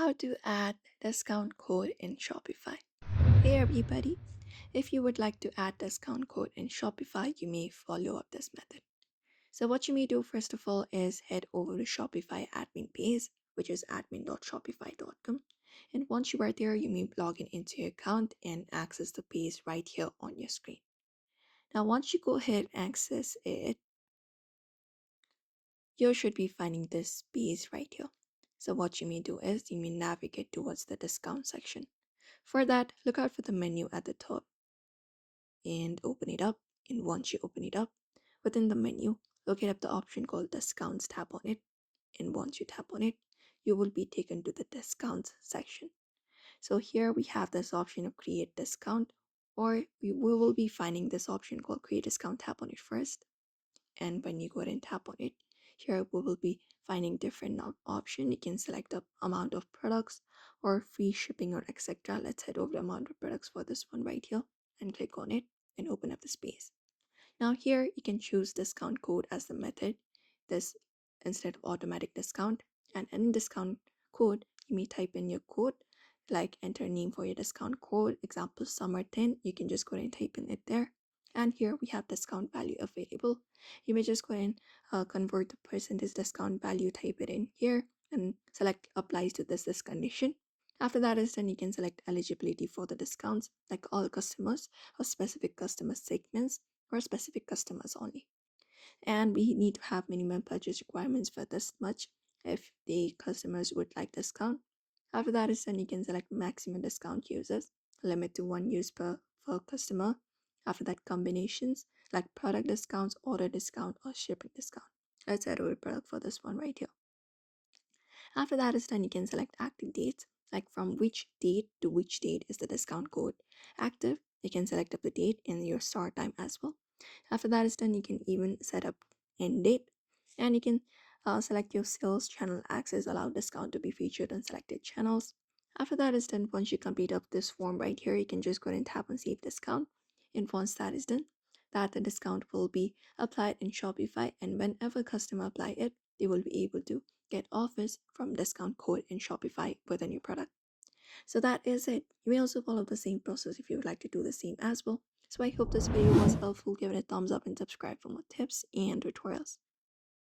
How to add discount code in Shopify. Hey everybody, if you would like to add discount code in Shopify, you may follow up this method. So what you may do first of all is head over to Shopify admin page, which is admin.shopify.com. And once you are there, you may log in into your account and access the page right here on your screen. Now once you go ahead and access it, you should be finding this page right here. So what you may do is you may navigate towards the discount section. For that, look out for the menu at the top and open it up. And once you open it up, within the menu, locate up the option called discounts, tap on it. And once you tap on it, you will be taken to the discounts section. So here we have this option of create discount, or we will be finding this option called create discount. Tap on it first. And when you go ahead and tap on it, here we will be finding different option. You can select the amount of products or free shipping or etc. Let's head over the amount of products for this one right here and click on it and open up the space. Now here you can choose discount code as the method, this instead of automatic discount. And in discount code, you may type in your code, like enter name for your discount code, example summer 10. You can just go ahead and type in it there. And here we have discount value available. You may just go ahead and convert the percentage discount value, type it in here and select applies to this condition. After that is done, you can select eligibility for the discounts, like all customers or specific customer segments or specific customers only. And we need to have minimum purchase requirements for this much if the customers would like discount. After that is done, you can select maximum discount users, limit to one use per customer. After that, combinations like product discounts, order discount, or shipping discount. Let's add a product for this one right here. After that is done, you can select active dates, like from which date to which date is the discount code active. You can select up the date and your start time as well. After that is done, you can even set up end date, and you can select your sales channel access, allow discount to be featured on selected channels. After that is done, once you complete up this form right here, you can just go ahead and tap on save discount. And once that is done, that the discount will be applied in Shopify, and whenever customer apply it, they will be able to get offers from discount code in Shopify with a new product. So that is it. You may also follow the same process if you would like to do the same as well. So I hope this video was helpful. Give it a thumbs up and subscribe for more tips and tutorials.